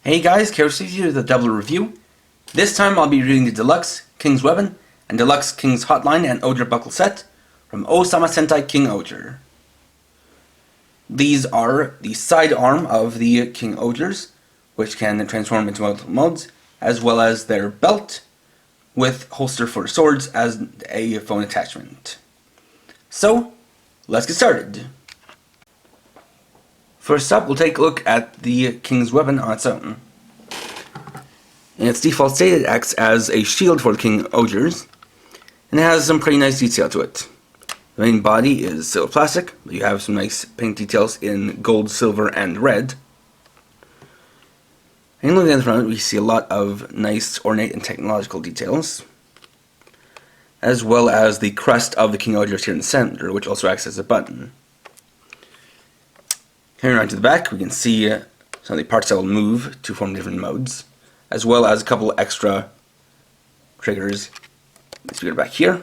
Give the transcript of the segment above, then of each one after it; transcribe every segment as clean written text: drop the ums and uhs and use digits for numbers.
Hey guys, Kerosene here with a double review. This time I'll be reviewing the Deluxe King's Weapon and Deluxe King's Hotline and OHGER buckle set from Osama Sentai King OHGER. These are the side arm of the King OHGERs, which can transform into multiple modes, as well as their belt with holster for swords as a phone attachment. So, let's get started. First up, we'll take a look at the King's Weapon on its own. In its default state, it acts as a shield for the King OHGERs, and it has some pretty nice detail to it. The main body is silver plastic, but you have some nice paint details in gold, silver, and red. And looking at the front, we see a lot of nice ornate and technological details, as well as the crest of the King OHGERs here in the center, which also acts as a button. Carrying around to the back, we can see some of the parts that will move to form different modes, as well as a couple extra triggers. Let's go back here.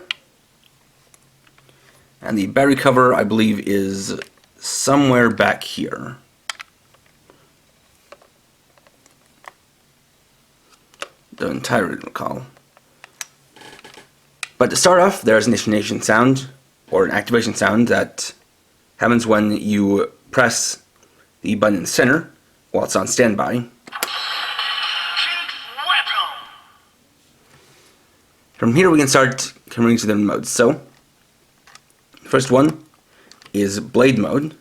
And the battery cover, I believe, is somewhere back here. Don't entirely recall. But to start off, there's an initiation sound, or an activation sound, that happens when you press the button in the center while it's on standby. From here we can start coming to the modes. So, the first one is blade mode.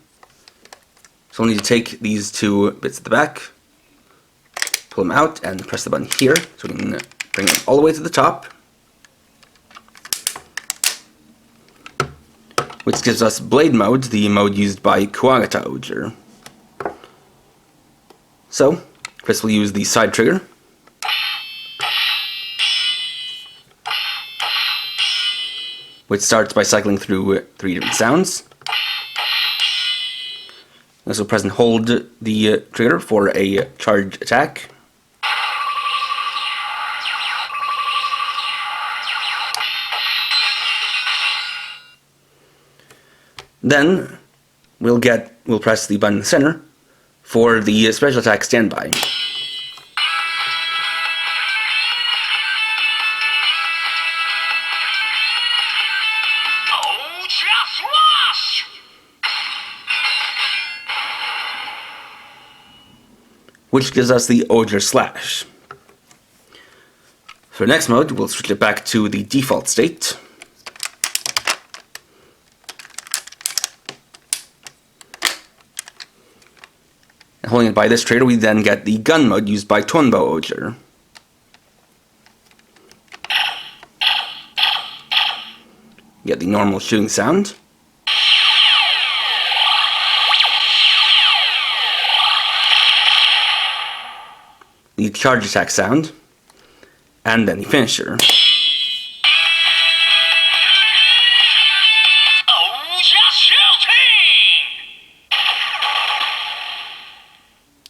So we'll need to take these two bits at the back, pull them out, and press the button here so we can bring them all the way to the top, which gives us blade mode, the mode used by Kuwagata OHGER. So, Chris will use the side trigger, which starts by cycling through 3 different sounds. Also press and hold the trigger for a charge attack. Then we'll press the button in the center for the special attack standby. Which gives us the OHGER slash. For the next mode, we'll switch it back to the default state. And holding it by this trigger, we then get the gun mode used by Tonbo OHGER. You get the normal shooting sound. The charge attack sound, and then the finisher.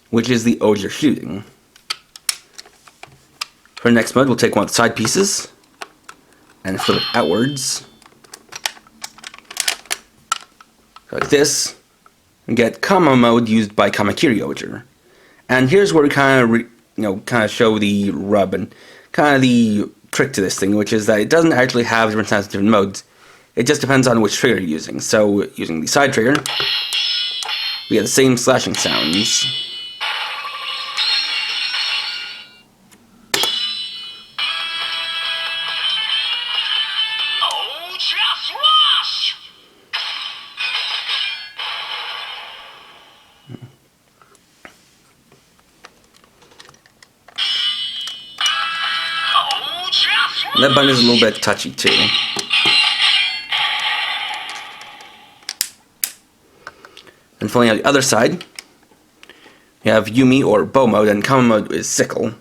Which is the OHGER shooting. For the next mode, we'll take one of the side pieces and flip it outwards, like this, and get combo mode used by Kamakiri OHGER. And here's where we kind of show the rub and kind of the trick to this thing, which is that it doesn't actually have different sounds in different modes. It just depends on which trigger you're using. So, using the side trigger, we get the same slashing sounds. That button is a little bit touchy too. And finally on the other side, we have Yumi or bow mode, and common mode is sickle.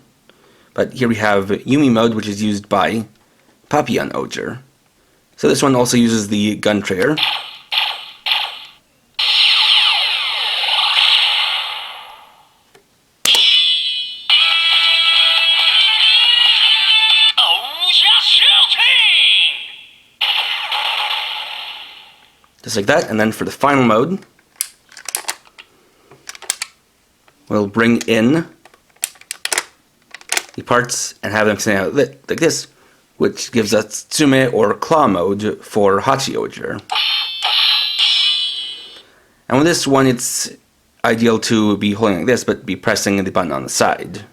But here we have Yumi mode, which is used by Papillon OHGER. So this one also uses the gun trigger. Just like that, and then for the final mode, we'll bring in the parts and have them stand out like this, which gives us Tsume or claw mode for OHGER. And with this one, it's ideal to be holding like this, but be pressing the button on the side.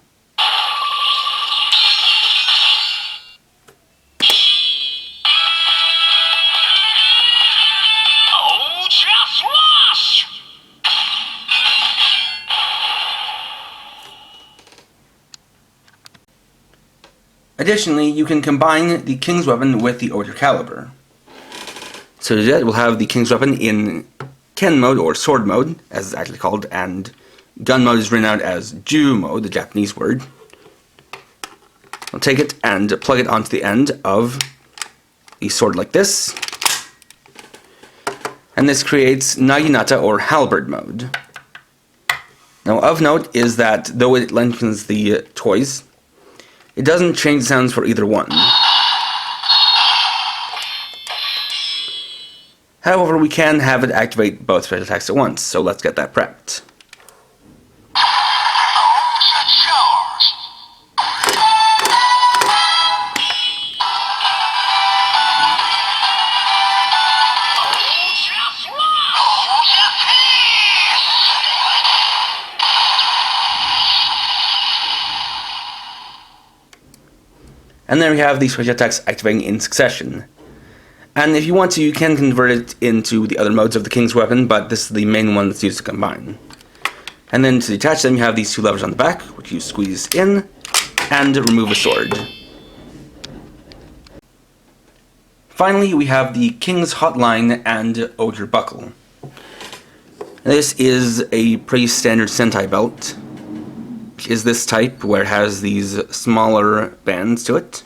Additionally, you can combine the King's Weapon with the OHGER caliber. So to do that, we'll have the King's Weapon in Ken mode, or sword mode, as it's actually called, and gun mode is written out as Ju mode, the Japanese word. I'll take it and plug it onto the end of the sword like this. And this creates Naginata or halberd mode. Now of note is that though it lengthens the toys, it doesn't change the sounds for either one. However, we can have it activate both special attacks at once, so let's get that prepped. And there we have the special attacks activating in succession. And if you want to, you can convert it into the other modes of the King's Weapon, but this is the main one that's used to combine. And then to detach them, you have these two levers on the back, which you squeeze in and remove a sword. Finally, we have the King's Hotline and OHGER buckle. This is a pretty standard Sentai belt, which is this type where it has these smaller bands to it.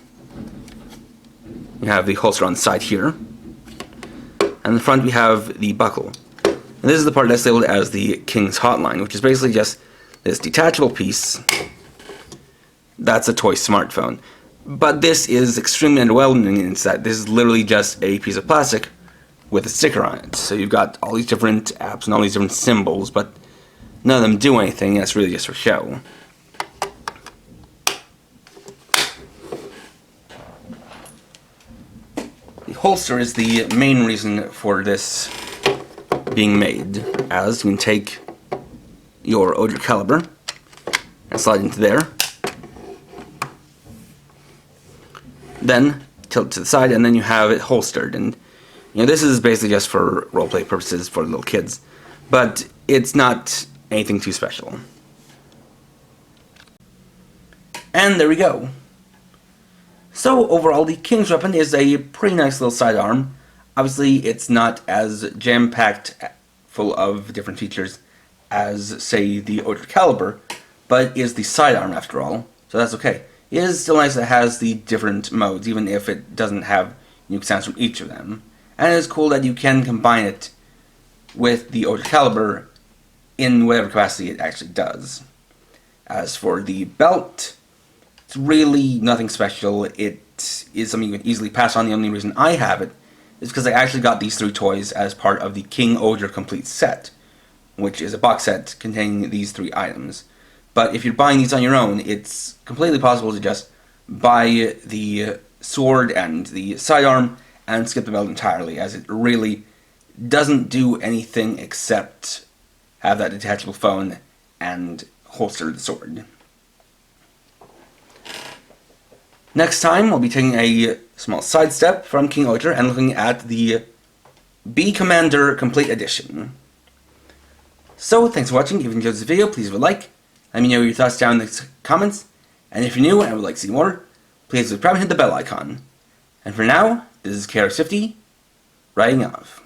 You have the holster on the side here, and in the front we have the buckle. And this is the part that's labeled as the King's Hotline, which is basically just this detachable piece. That's a toy smartphone. But this is extremely underwhelming in that this is literally just a piece of plastic with a sticker on it. So you've got all these different apps and all these different symbols, but none of them do anything, and it's really just for show. The holster is the main reason for this being made, as you can take your OHGER caliber and slide into there, then tilt it to the side, and then you have it holstered. And you know, this is basically just for roleplay purposes for little kids, but it's not anything too special. And there we go. So overall, the King's Weapon is a pretty nice little sidearm. Obviously, it's not as jam-packed full of different features as, say, the OHGER caliber, but it is the sidearm after all, so that's okay. It is still nice that it has the different modes, even if it doesn't have unique sounds from each of them. And it is cool that you can combine it with the OHGER caliber in whatever capacity it actually does. As for the belt, it's really nothing special. It is something you can easily pass on. The only reason I have it is because I actually got these three toys as part of the King OHGER Complete Set, which is a box set containing these three items. But if you're buying these on your own, it's completely possible to just buy the sword and the sidearm and skip the belt entirely, as it really doesn't do anything except have that detachable phone and holster the sword. Next time, we'll be taking a small sidestep from King OHGER and looking at the B Commander Complete Edition. So, thanks for watching. If you enjoyed this video, please leave a like. Let me know your thoughts down in the comments. And if you're new and would like to see more, please subscribe and hit the bell icon. And for now, this is KR50, writing off.